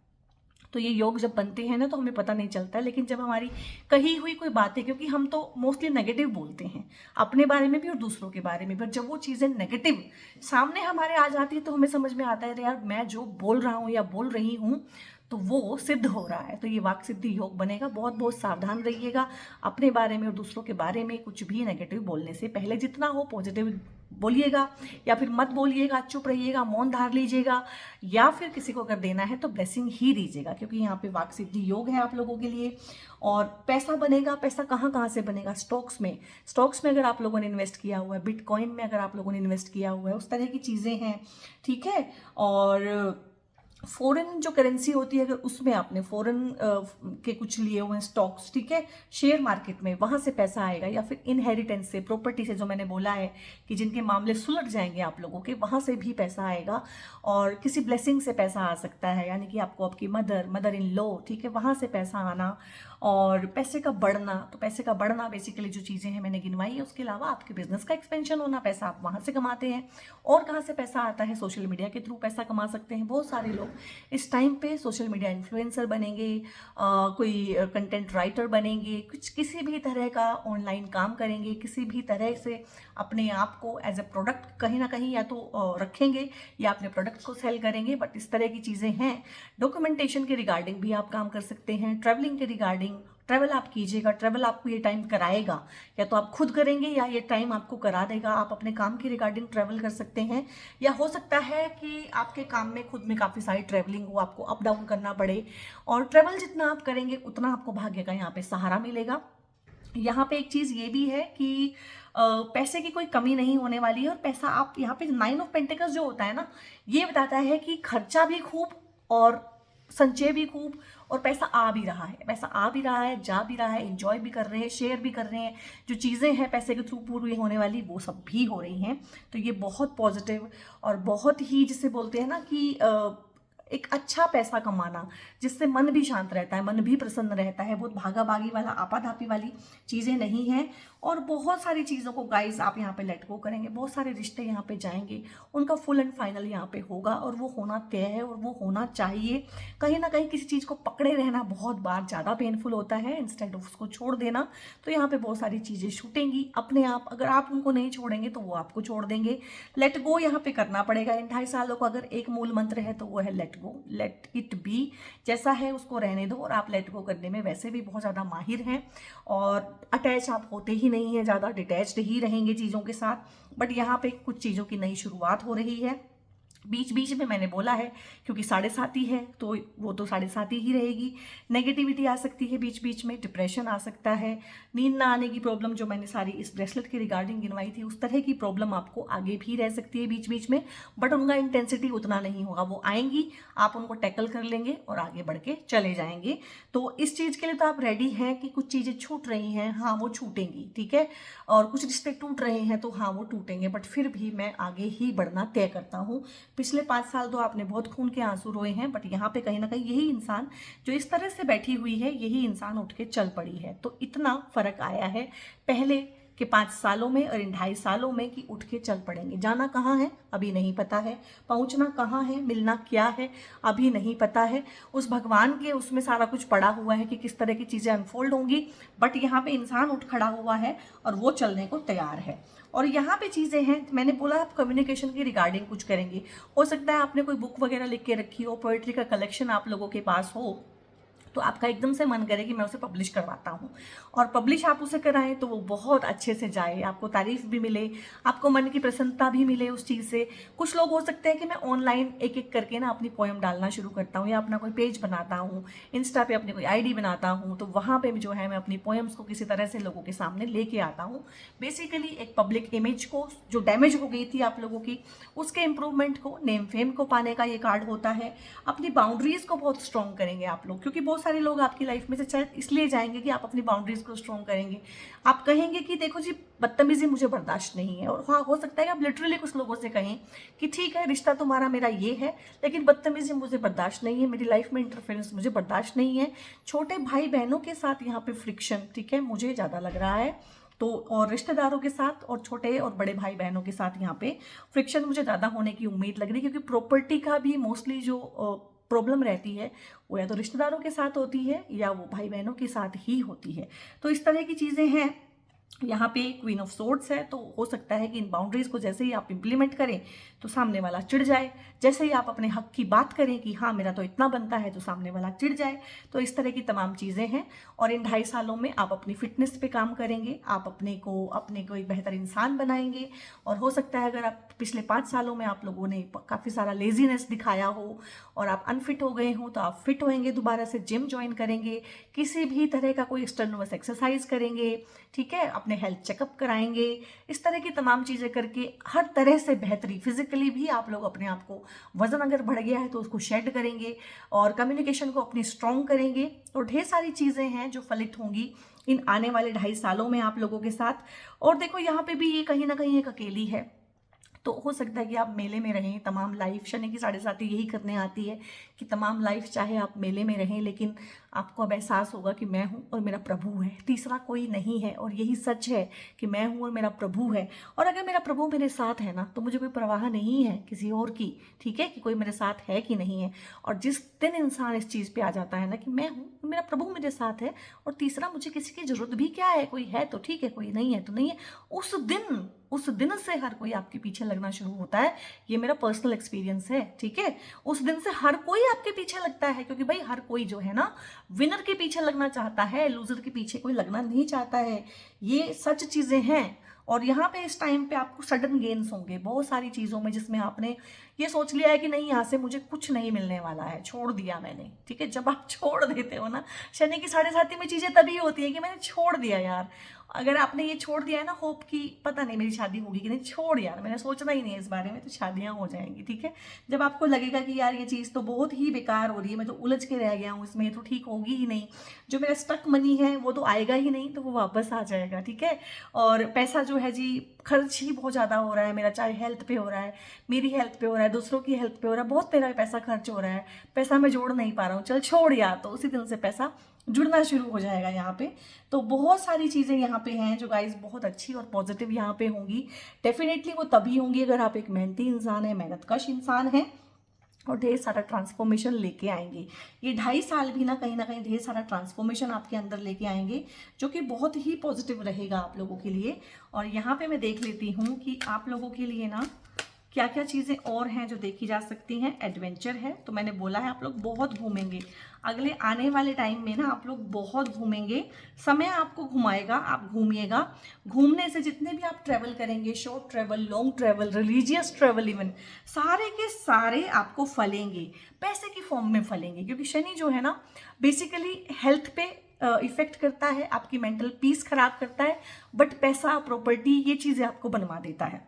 तो ये योग जब बनते हैं ना तो हमें पता नहीं चलता है, लेकिन जब हमारी कही हुई कोई बातें, क्योंकि हम तो मोस्टली नेगेटिव बोलते हैं अपने बारे में भी और दूसरों के बारे में, पर जब वो चीज़ें नेगेटिव सामने हमारे आ जाती है तो हमें समझ में आता है अरे यार मैं जो बोल रहा हूँ या बोल रही हूँ तो वो सिद्ध हो रहा है। तो ये वाक सिद्धि योग बनेगा। बहुत बहुत सावधान रहिएगा अपने बारे में और दूसरों के बारे में। कुछ भी नेगेटिव बोलने से पहले जितना हो पॉजिटिव बोलिएगा, या फिर मत बोलिएगा, चुप रहिएगा, मौन धार लीजिएगा, या फिर किसी को अगर देना है तो ब्लेसिंग ही दीजिएगा, क्योंकि यहाँ पे वाक सिद्धि योग है आप लोगों के लिए। और पैसा बनेगा। पैसा कहाँ कहाँ से बनेगा? स्टॉक्स में। स्टॉक्स में अगर आप लोगों ने इन्वेस्ट किया हुआ है, बिटकॉइन में अगर आप लोगों ने इन्वेस्ट किया हुआ है, उस तरह की चीज़ें हैं, ठीक है। और फॉरेन जो करेंसी होती है अगर उसमें आपने फॉरेन के कुछ लिए हुए हैं स्टॉक्स, ठीक है, शेयर मार्केट में, वहाँ से पैसा आएगा। या फिर इनहेरिटेंस से, प्रॉपर्टी से, जो मैंने बोला है कि जिनके मामले सुलझ जाएंगे आप लोगों के, वहाँ से भी पैसा आएगा। और किसी ब्लेसिंग से पैसा आ सकता है, यानी कि आपको आपकी मदर इन लॉ, ठीक है, वहाँ से पैसा आना। और पैसे का बढ़ना, तो पैसे का बढ़ना बेसिकली जो चीज़ें हैं मैंने गिनवाई है। उसके अलावा आपके बिजनेस का एक्सपेंशन होना, पैसा आप वहाँ से कमाते हैं। और कहाँ से पैसा आता है? सोशल मीडिया के थ्रू पैसा कमा सकते हैं बहुत सारे लोग। इस टाइम पे सोशल मीडिया इन्फ्लुएंसर बनेंगे, कोई कंटेंट राइटर बनेंगे, कुछ किसी भी तरह का ऑनलाइन काम करेंगे, किसी भी तरह से अपने आप को एज ए प्रोडक्ट कहीं ना कहीं या तो रखेंगे या अपने प्रोडक्ट को सेल करेंगे। बट इस तरह की चीज़ें हैं। डॉक्यूमेंटेशन के रिगार्डिंग भी आप काम कर सकते हैं, ट्रैवलिंग के रिगार्डिंग ट्रैवल आप कीजिएगा, ट्रैवल आपको ये टाइम कराएगा, या तो आप खुद करेंगे या ये टाइम आपको करा देगा। आप अपने काम की रिगार्डिंग ट्रैवल कर सकते हैं, या हो सकता है कि आपके काम में खुद में काफ़ी सारी ट्रैवलिंग हो, आपको अप डाउन करना पड़े, और ट्रैवल जितना आप करेंगे उतना आपको भाग्य का यहाँ पे सहारा मिलेगा। यहाँ पे एक चीज़ ये भी है कि पैसे की कोई कमी नहीं होने वाली है, और पैसा आप यहाँ पे 9 ऑफ पेंटिकल्स जो होता है ना, ये बताता है कि खर्चा भी खूब और संचय भी खूब, और पैसा आ भी रहा है, पैसा आ भी रहा है, जा भी रहा है, एंजॉय भी कर रहे हैं, शेयर भी कर रहे हैं। जो चीज़ें हैं पैसे के थ्रू पूरी होने वाली वो सब भी हो रही हैं। तो ये बहुत पॉजिटिव और बहुत ही जिसे बोलते हैं ना कि एक अच्छा पैसा कमाना, जिससे मन भी शांत रहता है, मन भी प्रसन्न रहता है। बहुत भागा भागी वाला आपाधापी वाली चीज़ें नहीं हैं। और बहुत सारी चीज़ों को गाइस आप यहाँ पे लेट गो करेंगे, बहुत सारे रिश्ते यहाँ पे जाएंगे, उनका फुल एंड फाइनल यहाँ पे होगा, और वो होना तय है और वो होना चाहिए। कहीं ना कहीं किसी चीज़ को पकड़े रहना बहुत बार ज़्यादा पेनफुल होता है, इंस्टेड ऑफ उसको छोड़ देना। तो यहाँ पे बहुत सारी चीज़ें छूटेंगी अपने आप, अगर आप उनको नहीं छोड़ेंगे तो वो आपको छोड़ देंगे। लेट गो यहाँ पे करना पड़ेगा। इन 2.5 सालों का अगर एक मूल मंत्र है तो वो है let go, let it be. जैसा है उसको रहने दो, और आप लेट गो करने में वैसे भी बहुत ज़्यादा माहिर हैं, और अटैच आप होते ही नहीं है, ज़्यादा डिटैच्ड ही रहेंगे चीज़ों के साथ। बट यहाँ पे कुछ चीज़ों की नई शुरुआत हो रही है। बीच बीच में मैंने बोला है क्योंकि 7.5 है तो वो तो 7.5 ही रहेगी। नेगेटिविटी आ सकती है बीच बीच में, डिप्रेशन आ सकता है, नींद ना आने की प्रॉब्लम जो मैंने सारी इस ब्रेसलेट के रिगार्डिंग गिनवाई थी, उस तरह की प्रॉब्लम आपको आगे भी रह सकती है बीच बीच में। बट उनका इंटेंसिटी उतना नहीं होगा, वो आएंगी, आप उनको टैकल कर लेंगे और आगे बढ़ के चले जाएंगे। तो इस चीज़ के लिए तो आप रेडी हैं कि कुछ चीज़ें छूट रही हैं, हाँ वो छूटेंगी, ठीक है। और कुछ रिश्ते टूट रहे हैं तो हाँ वो टूटेंगे, बट फिर भी मैं आगे ही बढ़ना तय करता हूँ। पिछले 5 साल तो आपने बहुत खून के आंसू रोए हैं, बट यहाँ पे कहीं ना कहीं यही इंसान जो इस तरह से बैठी हुई है, यही इंसान उठ के चल पड़ी है। तो इतना फर्क आया है पहले के 5 सालों में और इन 2.5 सालों में कि उठ के चल पड़ेंगे। जाना कहाँ है अभी नहीं पता है, पहुँचना कहाँ है, मिलना क्या है अभी नहीं पता है। उस भगवान के उसमें सारा कुछ पड़ा हुआ है कि किस तरह की चीज़ें अनफोल्ड होंगी, बट यहाँ पे इंसान उठ खड़ा हुआ है और वो चलने को तैयार है। और यहाँ पे चीज़ें हैं, मैंने बोला आप कम्युनिकेशन की रिगार्डिंग कुछ करेंगे। हो सकता है आपने कोई बुक वगैरह लिख के रखी हो, पोएट्री का कलेक्शन आप लोगों के पास हो, तो आपका एकदम से मन करे कि मैं उसे पब्लिश करवाता हूँ, और पब्लिश आप उसे कराएं तो वो बहुत अच्छे से जाए, आपको तारीफ भी मिले, आपको मन की प्रसन्नता भी मिले उस चीज़ से। कुछ लोग हो सकते हैं कि मैं ऑनलाइन एक एक करके ना अपनी पोएम डालना शुरू करता हूँ, या अपना कोई पेज बनाता हूँ, इंस्टा पे अपनी कोई आईडी बनाता हूँ, तो वहाँ पे जो है मैं अपनी पोएम्स को किसी तरह से लोगों के सामने लेके आता हूँ। बेसिकली एक पब्लिक इमेज को जो डैमेज हो गई थी आप लोगों की, उसके इम्प्रूवमेंट को, नेम फेम को पाने का ये कार्ड होता है। अपनी बाउंड्रीज को बहुत स्ट्रॉन्ग करेंगे आप लोग, क्योंकि बहुत सारे लोग आपकी लाइफ में से शायद इसलिए जाएंगे कि आप अपनी बाउंड्रीज को स्ट्रॉन्ग करेंगे। आप कहेंगे कि देखो जी बदतमीजी मुझे बर्दाश्त नहीं है, और हाँ हो सकता है कि आप लिटरली कुछ लोगों से कहें कि ठीक है रिश्ता तुम्हारा मेरा ये है, लेकिन बदतमीजी मुझे बर्दाश्त नहीं है, मेरी लाइफ में इंटरफेरेंस मुझे बर्दाश्त नहीं है। छोटे भाई बहनों के साथ यहाँ पे फ्रिक्शन, ठीक है, मुझे ज़्यादा लग रहा है। तो और रिश्तेदारों के साथ और छोटे और बड़े भाई बहनों के साथ यहाँ पे फ्रिक्शन मुझे ज़्यादा होने की उम्मीद लग रही है, क्योंकि प्रॉपर्टी का भी मोस्टली जो प्रॉब्लम रहती है वो या तो रिश्तेदारों के साथ होती है या वो भाई बहनों के साथ ही होती है। तो इस तरह की चीज़ें हैं। यहाँ पे क्वीन ऑफ सोर्ड्स है, तो हो सकता है कि इन बाउंड्रीज को जैसे ही आप इंप्लीमेंट करें तो सामने वाला चिढ़ जाए, जैसे ही आप अपने हक की बात करें कि हाँ मेरा तो इतना बनता है, तो सामने वाला चिढ़ जाए। तो इस तरह की तमाम चीज़ें हैं। और इन 2.5 सालों में आप अपनी फिटनेस पे काम करेंगे, आप अपने को एक बेहतर इंसान बनाएंगे। और हो सकता है अगर आप पिछले 5 सालों में आप लोगों ने काफ़ी सारा लेजीनेस दिखाया हो और आप अनफिट हो गए हो, तो आप फिट होएंगे, दोबारा से जिम ज्वाइन करेंगे, किसी भी तरह का कोई स्ट्रेनुअस एक्सरसाइज करेंगे, ठीक है, अपने हेल्थ चेकअप कराएंगे। इस तरह की तमाम चीज़ें करके हर तरह से बेहतरी, फिजिकली भी आप लोग अपने आप को, वजन अगर बढ़ गया है तो उसको शेड करेंगे, और कम्युनिकेशन को अपनी स्ट्रॉन्ग करेंगे। तो ढेर सारी चीज़ें हैं जो फलित होंगी इन आने वाले 2.5 सालों में आप लोगों के साथ। और देखो यहाँ पे भी ये कहीं ना कहीं एक अकेली है, तो हो सकता है कि आप मेले में रहें। तमाम लाइफ, शनि की 7.5 यही करने आती है कि तमाम लाइफ चाहे आप मेले में रहें, लेकिन आपको अब एहसास होगा कि मैं हूँ और मेरा प्रभु है, तीसरा कोई नहीं है। और यही सच है कि मैं हूँ और मेरा प्रभु है। और अगर मेरा प्रभु मेरे साथ है ना, तो मुझे कोई परवाह नहीं है किसी और की, ठीक है, कि कोई मेरे साथ है कि नहीं है। और जिस दिन इंसान इस चीज़ पे आ जाता है ना कि मैं हूँ, मेरा प्रभु मेरे साथ है, और तीसरा मुझे किसी की जरूरत भी क्या है, कोई है तो ठीक है, कोई नहीं है तो नहीं है, उस दिन से हर कोई आपके पीछे लगना शुरू होता है। ये मेरा पर्सनल एक्सपीरियंस है, ठीक है। उस दिन से हर कोई आपके पीछे लगता है, क्योंकि भाई हर कोई जो है ना विनर के पीछे लगना चाहता है, लूजर के पीछे कोई लगना नहीं चाहता है। ये सच चीजें हैं। और यहाँ पे इस टाइम पे आपको सडन गेन्स होंगे बहुत सारी चीज़ों में, जिसमें आपने ये सोच लिया है कि नहीं, यहाँ से मुझे कुछ नहीं मिलने वाला है, छोड़ दिया मैंने, ठीक है। जब आप छोड़ देते हो ना, शनि की 7.5 में चीज़ें तभी होती है कि मैंने छोड़ दिया यार। अगर आपने ये छोड़ दिया है ना होप की पता नहीं मेरी शादी होगी कि नहीं, छोड़ यार, मैंने सोचना ही नहीं है इस बारे में, तो शादियाँ हो जाएंगी, ठीक है। जब आपको लगेगा कि यार ये चीज़ तो बहुत ही बेकार हो रही है, मैं तो उलझ के रह गया हूँ इसमें, ये तो ठीक होगी ही नहीं, जो मेरा स्टक मनी है वो तो आएगा ही नहीं, तो वो वापस आ जाएगा, ठीक है। और पैसा जो है जी, खर्च ही बहुत ज़्यादा हो रहा है मेरा, चाहे हेल्थ पे हो रहा है, मेरी हेल्थ पे हो रहा है, दूसरों की हेल्थ पे हो रहा है, बहुत मेरा पैसा खर्च हो रहा है, पैसा मैं जोड़ नहीं पा रहा हूँ, चल छोड़ यार, तो उसी दिन से पैसा जुड़ना शुरू हो जाएगा यहाँ पे। तो बहुत सारी चीज़ें यहाँ पे हैं जो गाइस बहुत अच्छी और पॉजिटिव यहाँ पे होंगी। डेफिनेटली वो तभी होंगी अगर आप एक मेहनती इंसान है, मेहनतकश इंसान है, और ढेर सारा ट्रांसफॉर्मेशन लेके आएंगे। ये 2.5 साल भी ना कहीं ढेर सारा ट्रांसफॉर्मेशन आपके अंदर लेके आएंगे, जो कि बहुत ही पॉजिटिव रहेगा आप लोगों के लिए। और यहाँ पे मैं देख लेती हूँ कि आप लोगों के लिए ना क्या क्या चीज़ें और हैं जो देखी जा सकती हैं। एडवेंचर है, तो मैंने बोला है आप लोग बहुत घूमेंगे, अगले आने वाले टाइम में ना आप लोग बहुत घूमेंगे, समय आपको घुमाएगा, आप घूमिएगा। घूमने से जितने भी आप ट्रैवल करेंगे, short travel, long travel, religious travel, even सारे के सारे आपको फलेंगे, पैसे की फॉर्म में फलेंगे। क्योंकि शनि जो है ना बेसिकली हेल्थ पे इफेक्ट करता है, आपकी मेंटल पीस खराब करता है, बट पैसा, प्रॉपर्टी, ये चीज़ें आपको बनवा देता है।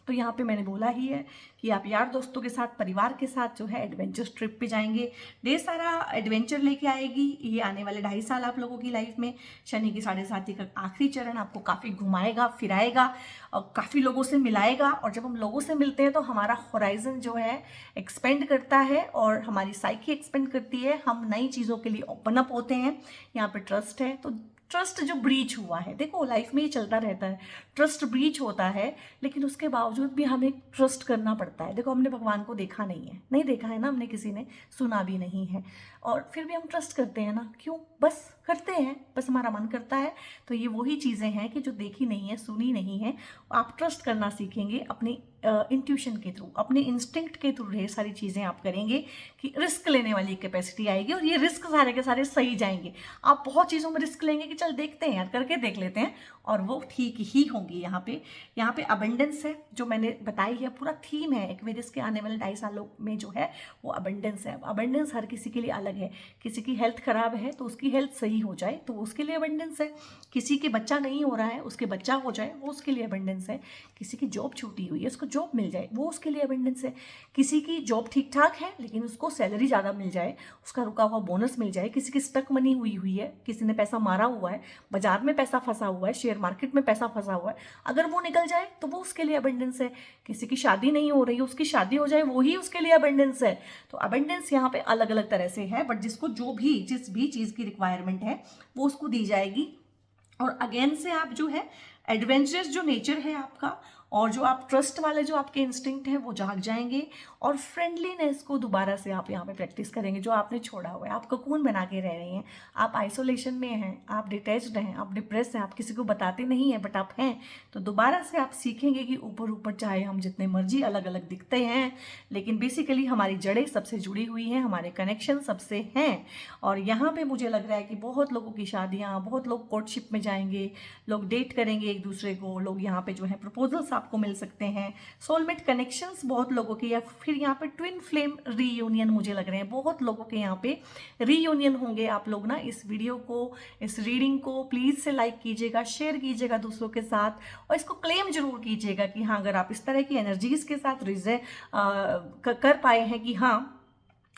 तो यहाँ पे मैंने बोला ही है कि आप यार दोस्तों के साथ, परिवार के साथ जो है एडवेंचर ट्रिप पे जाएंगे, ढेर सारा एडवेंचर लेके आएगी ये आने वाले 2.5 साल आप लोगों की लाइफ में। शनि की 7.5 का आखिरी चरण आपको काफ़ी घुमाएगा फिराएगा और काफ़ी लोगों से मिलाएगा। और जब हम लोगों से मिलते हैं तो हमारा होराइजन जो है एक्सपेंड करता है और हमारी साइकी एक्सपेंड करती है, हम नई चीज़ों के लिए ओपन अप होते हैं। यहाँ पे ट्रस्ट है, तो ट्रस्ट जो ब्रीच हुआ है, देखो लाइफ में ये चलता रहता है, ट्रस्ट ब्रीच होता है, लेकिन उसके बावजूद भी हमें ट्रस्ट करना पड़ता है। देखो हमने भगवान को देखा नहीं है, नहीं देखा है ना हमने, किसी ने सुना भी नहीं है, और फिर भी हम ट्रस्ट करते हैं ना, क्यों? बस करते हैं, बस हमारा मन करता है। तो ये वही चीज़ें हैं कि जो देखी नहीं है, सुनी नहीं है, आप ट्रस्ट करना सीखेंगे अपनी इंट्यूशन के थ्रू, अपने इंस्टिंक्ट के थ्रू। ढेर सारी चीज़ें आप करेंगे कि रिस्क लेने वाली कैपेसिटी आएगी, और ये रिस्क सारे के सारे सही जाएंगे। आप बहुत चीज़ों में रिस्क लेंगे कि चल देखते हैं यार, करके देख लेते हैं, और वो ठीक ही होंगी। यहाँ पे अबंडेंस है, जो मैंने बताई है, पूरा थीम है एक्वेरियस के आने वाले 2.5 सालों में जो है वो अबंडेंस है। अबंडेंस हर किसी के लिए अलग है, किसी की हेल्थ खराब है तो उसकी हेल्थ सही हो जाए तो उसके लिए अबंडेंस है, किसी के बच्चा नहीं हो रहा है उसके बच्चा हो जाए वो उसके लिए अबंडेंस है, किसी की जॉब छूटी हुई है उसको जॉब मिल जाए वो उसके लिए अबंडेंस है, किसी की जॉब ठीक ठाक है लेकिन उसको सैलरी ज़्यादा मिल जाए, उसका रुका हुआ बोनस मिल जाए, किसी की स्टक मनी हुई है, किसी ने पैसा मारा हुआ है, बाजार में पैसा फंसा हुआ है, शेयर मार्केट में पैसा फंसा हुआ है, अगर वो निकल जाए तो वो उसके लिए अबंडेंस है, किसी की शादी नहीं हो रही है उसकी शादी हो जाए वो ही उसके लिए अबंडेंस है। तो अबंडेंस यहाँ पे अलग अलग तरह से है, बट जिसको जिस भी चीज़ की रिक्वायरमेंट है वो उसको दी जाएगी। और अगेन से आप जो है एडवेंचरस जो नेचर है आपका, और जो आप ट्रस्ट वाले जो आपके इंस्टिंक्ट हैं वो जाग जाएंगे, और फ्रेंडलीनेस को दोबारा से आप यहाँ पे प्रैक्टिस करेंगे जो आपने छोड़ा हुआ है। आप ककून बना के रह रही हैं, आप आइसोलेशन में हैं, आप डिटैच्ड हैं, आप डिप्रेस हैं, आप किसी को बताते नहीं हैं बट आप हैं। तो दोबारा से आप सीखेंगे कि ऊपर ऊपर चाहे हम जितने मर्जी अलग अलग दिखते हैं, लेकिन बेसिकली हमारी जड़ें सबसे जुड़ी हुई हैं, हमारे कनेक्शन सबसे हैं। और यहाँ पर मुझे लग रहा है कि बहुत लोगों की शादियाँ, बहुत लोग कोर्टशिप में जाएंगे, लोग डेट करेंगे एक दूसरे को, लोग यहाँ पे जो है प्रपोजल्स आपको मिल सकते हैं, सोलमेट कनेक्शंस बहुत लोगों के, या फिर यहाँ पे ट्विन फ्लेम रीयूनियन मुझे लग रहे हैं बहुत लोगों के यहाँ पे रीयूनियन होंगे। आप लोग ना इस वीडियो को, इस रीडिंग को प्लीज से लाइक कीजिएगा, शेयर कीजिएगा दूसरों के साथ, और इसको क्लेम जरूर कीजिएगा कि हाँ अगर आप इस तरह की एनर्जीज के साथ कर पाए हैं कि हाँ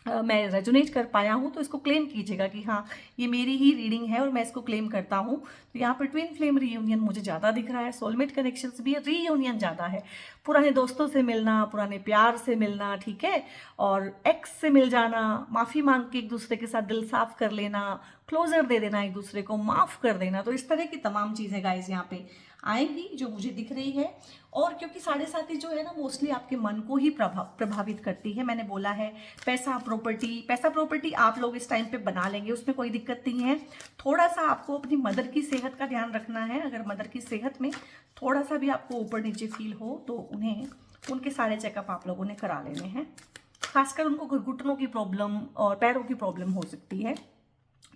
मैं रेजोनेट कर पाया हूँ तो इसको क्लेम कीजिएगा कि हाँ ये मेरी ही रीडिंग है और मैं इसको क्लेम करता हूँ। तो यहाँ पर ट्विन फ्लेम रीयूनियन मुझे ज़्यादा दिख रहा है, सोलमेट कनेक्शंस भी है, रीयूनियन ज़्यादा है, पुराने दोस्तों से मिलना, पुराने प्यार से मिलना, ठीक है, और एक्स से मिल जाना, माफ़ी मांग के एक दूसरे के साथ दिल साफ कर लेना, क्लोजर दे देना, एक दूसरे को माफ़ कर देना। तो इस तरह की तमाम चीज़ें गाइज यहाँ पे आएंगी जो मुझे दिख रही है। और क्योंकि साढ़े साथी जो है ना मोस्टली आपके मन को ही प्रभावित करती है, मैंने बोला है पैसा प्रॉपर्टी आप लोग इस टाइम पे बना लेंगे, उसमें कोई दिक्कत नहीं है। थोड़ा सा आपको अपनी मदर की सेहत का ध्यान रखना है, अगर मदर की सेहत में थोड़ा सा भी आपको ऊपर नीचे फील हो तो उन्हें उनके सारे चेकअप आप लोगों ने करा लेने हैं। खासकर उनको घुटनों की प्रॉब्लम और पैरों की प्रॉब्लम हो सकती है।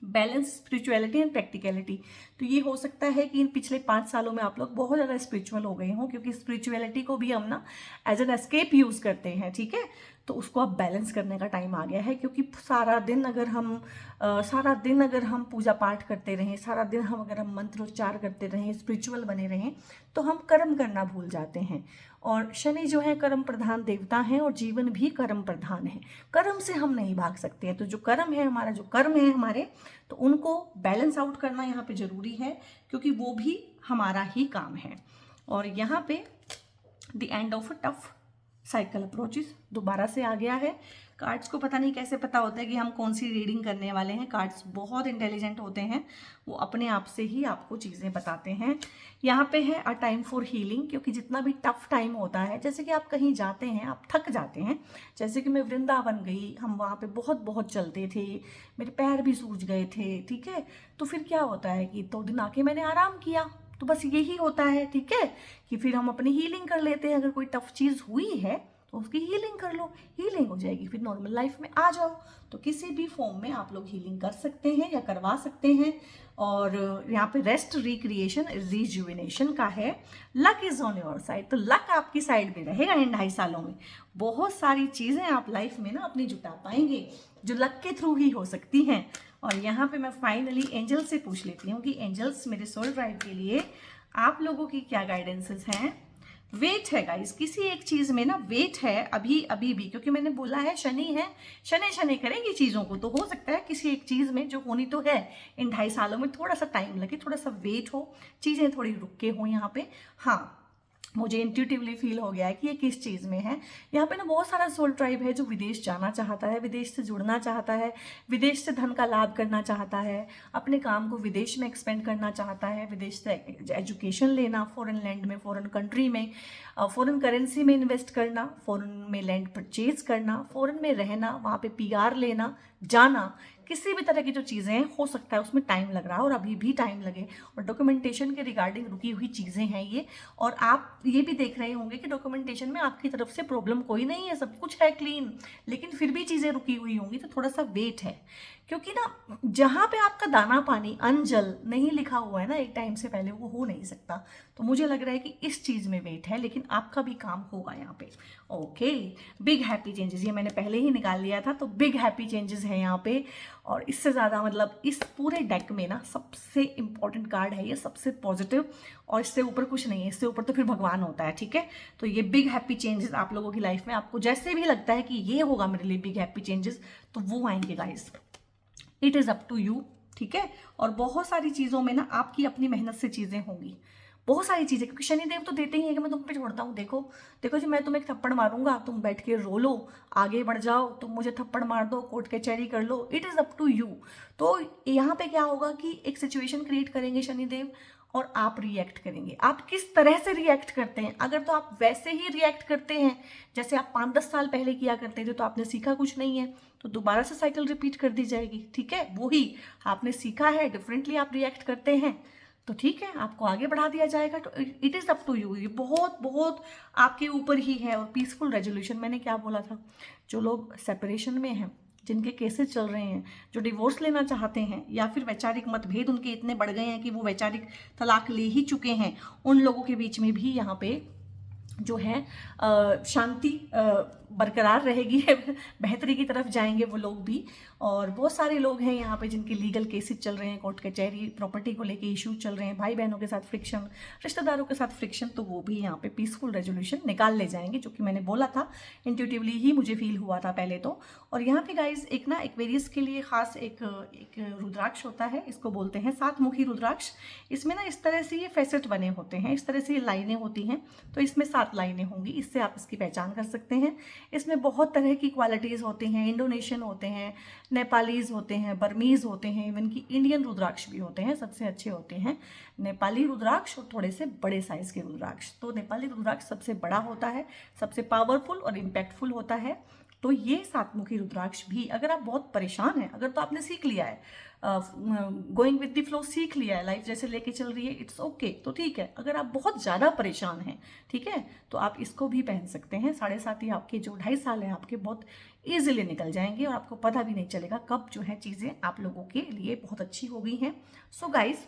बैलेंस स्पिरिचुअलिटी एंड प्रैक्टिकलिटी, तो ये हो सकता है कि इन पिछले 5 सालों में आप लोग बहुत ज़्यादा स्पिरिचुअल हो गए हों, क्योंकि स्पिरिचुअलिटी को भी हम ना एज एन एस्केप यूज़ करते हैं, ठीक है। तो उसको अब बैलेंस करने का टाइम आ गया है, क्योंकि सारा दिन अगर हम पूजा पाठ करते रहें, सारा दिन अगर हम मंत्रोच्चार करते रहें, स्पिरिचुअल बने रहें, तो हम कर्म करना भूल जाते हैं। और शनि जो है कर्म प्रधान देवता हैं और जीवन भी कर्म प्रधान है। कर्म से हम नहीं भाग सकते हैं, तो जो कर्म है हमारे, तो उनको बैलेंस आउट करना यहाँ पे ज़रूरी है, क्योंकि वो भी हमारा ही काम है। और यहाँ पे the end of a tough cycle approaches दोबारा से आ गया है। कार्ड्स को पता नहीं कैसे पता होता है कि हम कौन सी रीडिंग करने वाले हैं। कार्ड्स बहुत इंटेलिजेंट होते हैं, वो अपने आप से ही आपको चीज़ें बताते हैं। यहाँ पे है अ टाइम फॉर हीलिंग, क्योंकि जितना भी टफ टाइम होता है, जैसे कि आप कहीं जाते हैं, आप थक जाते हैं, जैसे कि मैं वृंदावन गई, हम वहाँ पे बहुत बहुत चलते थे, मेरे पैर भी सूज गए थे, ठीक है। तो फिर क्या होता है कि 2 दिन आके मैंने आराम किया, तो बस यही होता है, ठीक है, कि फिर हम अपनी हीलिंग कर लेते हैं। अगर कोई टफ चीज़ हुई है तो उसकी हीलिंग कर लो, हीलिंग हो जाएगी, फिर नॉर्मल लाइफ में आ जाओ। तो किसी भी फॉर्म में आप लोग हीलिंग कर सकते हैं या करवा सकते हैं। और यहाँ पे रेस्ट, रिक्रिएशन, रिजुविनेशन का है। Luck is on your side, तो लक आपकी साइड में रहेगा इन 2.5 सालों में। बहुत सारी चीज़ें आप लाइफ में ना अपनी जुटा पाएंगे जो लक के थ्रू ही हो सकती हैं। और यहाँ पे मैं फाइनली एंजल से पूछ लेती हूँ कि एंजल्स मेरे सोल ड्राइव के लिए आप लोगों की क्या गाइडेंसेस हैं। वेट है गाइस, किसी एक चीज़ में ना वेट है अभी भी, क्योंकि मैंने बोला है शनि है, शनि करेंगी चीज़ों को, तो हो सकता है किसी एक चीज़ में जो होनी तो है इन 2.5 सालों में थोड़ा सा टाइम लगे, थोड़ा सा वेट हो, चीज़ें थोड़ी रुक के हो यहाँ पे। हाँ, मुझे इंट्यूटिवली फील हो गया है कि ये किस चीज़ में है। यहाँ पे ना बहुत सारा सोल ट्राइब है जो विदेश जाना चाहता है, विदेश से जुड़ना चाहता है, विदेश से धन का लाभ करना चाहता है, अपने काम को विदेश में एक्सपेंड करना चाहता है, विदेश से एजुकेशन लेना, फॉरेन लैंड में, फॉरेन कंट्री में, फॉरेन करेंसी में इन्वेस्ट करना, फॉरेन में लैंड परचेज करना, फॉरेन में रहना, वहाँ पे PR लेना, जाना, किसी भी तरह की जो चीज़ें हो सकता है उसमें टाइम लग रहा है और अभी भी टाइम लगे। और डॉक्यूमेंटेशन के रिगार्डिंग रुकी हुई चीज़ें हैं ये। और आप ये भी देख रहे होंगे कि डॉक्यूमेंटेशन में आपकी तरफ से प्रॉब्लम कोई नहीं है, सब कुछ है क्लीन, लेकिन फिर भी चीज़ें रुकी हुई होंगी, तो थोड़ा सा वेट है। क्योंकि ना जहाँ पे आपका दाना पानी अनजल नहीं लिखा हुआ है ना एक टाइम से पहले, वो हो नहीं सकता। तो मुझे लग रहा है कि इस चीज़ में वेट है, लेकिन आपका भी काम होगा यहाँ पे। ओके, बिग हैप्पी चेंजेस, ये मैंने पहले ही निकाल लिया था, तो बिग हैप्पी चेंजेस है यहाँ पे। और इससे ज़्यादा मतलब इस पूरे डेक में ना सबसे इंपॉर्टेंट कार्ड है ये, सबसे पॉजिटिव, और इससे ऊपर कुछ नहीं है, इससे ऊपर तो फिर भगवान होता है, ठीक है। तो ये बिग हैप्पी चेंजेस आप लोगों की लाइफ में, आपको जैसे भी लगता है कि ये होगा मेरे लिए बिग हैप्पी चेंजेस, तो वो आएंगे guys. It is up to you, ठीक है। और बहुत सारी चीज़ों में ना आपकी अपनी मेहनत से चीज़ें होंगी, बहुत सारी चीज़ें, क्योंकि शनिदेव तो देते ही है कि मैं तुम पे छोड़ता हूँ, देखो जी मैं तुम्हें एक थप्पड़ मारूंगा, तुम बैठ के रो लो, आगे बढ़ जाओ, तुम मुझे थप्पड़ मार दो, कोर्ट कचहरी कर लो, it is up to you. तो यहाँ पे क्या होगा कि एक सिचुएशन क्रिएट करेंगे शनिदेव और आप रिएक्ट करेंगे। आप किस तरह से रिएक्ट करते हैं, अगर तो आप वैसे ही रिएक्ट करते हैं जैसे आप 5-10 साल पहले किया करते थे, तो आपने सीखा कुछ नहीं है, तो दोबारा से साइकिल रिपीट कर दी जाएगी, ठीक है। वही आपने सीखा है, डिफरेंटली आप रिएक्ट करते हैं, तो ठीक है, आपको आगे बढ़ा दिया जाएगा। तो it is up to you, ये बहुत बहुत आपके ऊपर ही है। और पीसफुल रेजोल्यूशन, मैंने क्या बोला था, जो लोग सेपरेशन में हैं, जिनके केसेस चल रहे हैं, जो डिवोर्स लेना चाहते हैं, या फिर वैचारिक मतभेद उनके इतने बढ़ गए हैं कि वो वैचारिक तलाक ले ही चुके हैं, उन लोगों के बीच में भी यहाँ पे जो है शांति बरकरार रहेगी, बेहतरी की तरफ जाएंगे वो लोग भी। और बहुत सारे लोग हैं यहाँ पे जिनके लीगल केसेस चल रहे हैं, कोर्ट कचहरी, प्रॉपर्टी को लेके इशू चल रहे हैं, भाई बहनों के साथ फ्रिक्शन, रिश्तेदारों के साथ फ्रिक्शन, तो वो भी यहाँ पे पीसफुल रेजोल्यूशन निकाल ले जाएंगे, जो कि मैंने बोला था, इंट्यूटिवली ही मुझे फील हुआ था पहले तो। और यहाँ पे गाइज एक ना एक्वेरियस के लिए खास एक रुद्राक्ष होता है, इसको बोलते हैं 7 मुखी रुद्राक्ष। इसमें ना इस तरह से ये फैसेट बने होते हैं, इस तरह से ये लाइनें होती हैं, तो इसमें 7 लाइनें होंगी, इससे आप इसकी पहचान कर सकते हैं। इसमें बहुत तरह की क्वालिटीज़ होते हैं, इंडोनेशियन होते हैं, नेपालीज होते हैं, बर्मीज़ होते हैं, इवन की इंडियन रुद्राक्ष भी होते हैं, सबसे अच्छे होते हैं नेपाली रुद्राक्ष और थोड़े से बड़े साइज़ के रुद्राक्ष। तो नेपाली रुद्राक्ष सबसे बड़ा होता है, सबसे पावरफुल और इम्पैक्टफुल होता है। तो ये 7 मुखी रुद्राक्ष भी, अगर आप बहुत परेशान हैं, अगर तो आपने सीख लिया है, गोइंग विद द फ्लो सीख लिया है, लाइफ जैसे लेके चल रही है, इट्स ओके, तो ठीक है। अगर आप बहुत ज़्यादा परेशान हैं, ठीक है, तो आप इसको भी पहन सकते हैं। 7.5 ही आपके जो 2.5 साल हैं आपके बहुत ईजिली निकल जाएंगे और आपको पता भी नहीं चलेगा कब जो है चीज़ें आप लोगों के लिए बहुत अच्छी हो गई हैं। सो गाइज,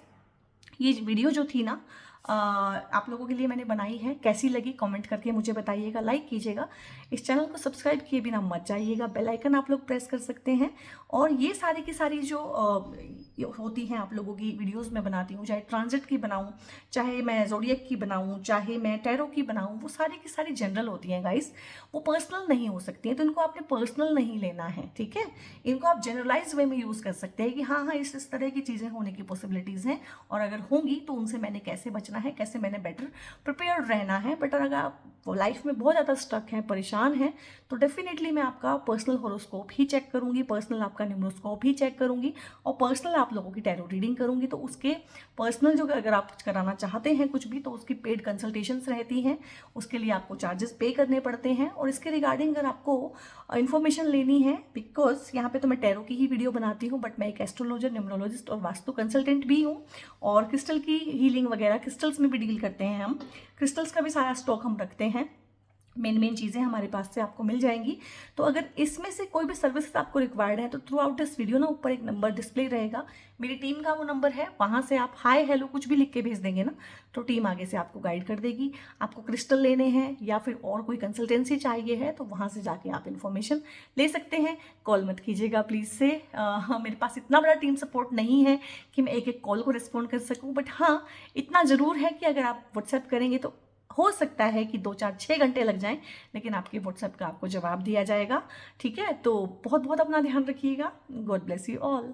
ये वीडियो जो थी ना आप लोगों के लिए मैंने बनाई है, कैसी लगी कमेंट करके मुझे बताइएगा, लाइक कीजिएगा, इस चैनल को सब्सक्राइब किए बिना मत जाइएगा, बेल आइकन आप लोग प्रेस कर सकते हैं। और ये सारी की सारी जो होती हैं आप लोगों की वीडियोस मैं बनाती हूँ, चाहे ट्रांजिट की बनाऊँ, चाहे मैं ज़ोडिएक की बनाऊँ, चाहे मैं टैरो की बनाऊँ, वो सारी की सारी जनरल होती हैं गाइस, वो पर्सनल नहीं हो सकती हैं, तो इनको आपने पर्सनल नहीं लेना है, ठीक है। इनको आप जनरलाइज वे में यूज़ कर सकते हैं कि हाँ हाँ इस तरह की चीज़ें होने की पॉसिबिलिटीज़ हैं, और अगर होंगी तो उनसे मैंने कैसे बचना है, कैसे मैंने बेटर प्रिपेयर्ड रहना है। बट अगर आप लाइफ में बहुत ज़्यादा स्टक हैं, परेशान हैं, तो डेफिनेटली मैं आपका पर्सनल होरोस्कोप ही चेक करूंगी, पर्सनल आपका न्यूमरोस्कोप ही चेक करूंगी, और पर्सनल आप लोगों की टैरो रीडिंग करूंगी। तो उसके पर्सनल जो अगर आप कुछ कराना चाहते हैं कुछ भी, तो उसकी पेड कंसल्टेशंस रहती हैं, उसके लिए आपको चार्जेस पे करने पड़ते हैं। और इसके रिगार्डिंग अगर आपको इन्फॉर्मेशन लेनी है, बिकॉज यहाँ पे तो मैं टैरो की ही वीडियो बनाती हूँ, बट मैं एक एस्ट्रोलॉजर, न्यूमरोलॉजिस्ट और वास्तु कंसल्टेंट भी हूँ, और क्रिस्टल की हीलिंग वगैरह क्रिस्टल्स में भी डील करते हैं हम, क्रिस्टल्स का भी सारा स्टॉक हम रखते हैं, मेन चीज़ें हमारे पास से आपको मिल जाएंगी। तो अगर इसमें से कोई भी सर्विसेज आपको रिक्वायर्ड है, तो थ्रू आउट दिस वीडियो ना ऊपर एक नंबर डिस्प्ले रहेगा, मेरी टीम का वो नंबर है, वहाँ से आप हाय हेलो कुछ भी लिख के भेज देंगे ना, तो टीम आगे से आपको गाइड कर देगी। आपको क्रिस्टल लेने हैं या फिर और कोई कंसल्टेंसी चाहिए है, तो वहाँ से जाके आप इन्फॉर्मेशन ले सकते हैं। कॉल मत कीजिएगा प्लीज़ से, मेरे पास इतना बड़ा टीम सपोर्ट नहीं है कि मैं एक एक कॉल को रिस्पॉन्ड कर सकूँ, बट हाँ इतना ज़रूर है कि अगर आप व्हाट्सएप करेंगे तो हो सकता है कि 2 4 6 घंटे लग जाएं, लेकिन आपके व्हाट्सएप का आपको जवाब दिया जाएगा, ठीक है। तो बहुत बहुत अपना ध्यान रखिएगा। God bless you all.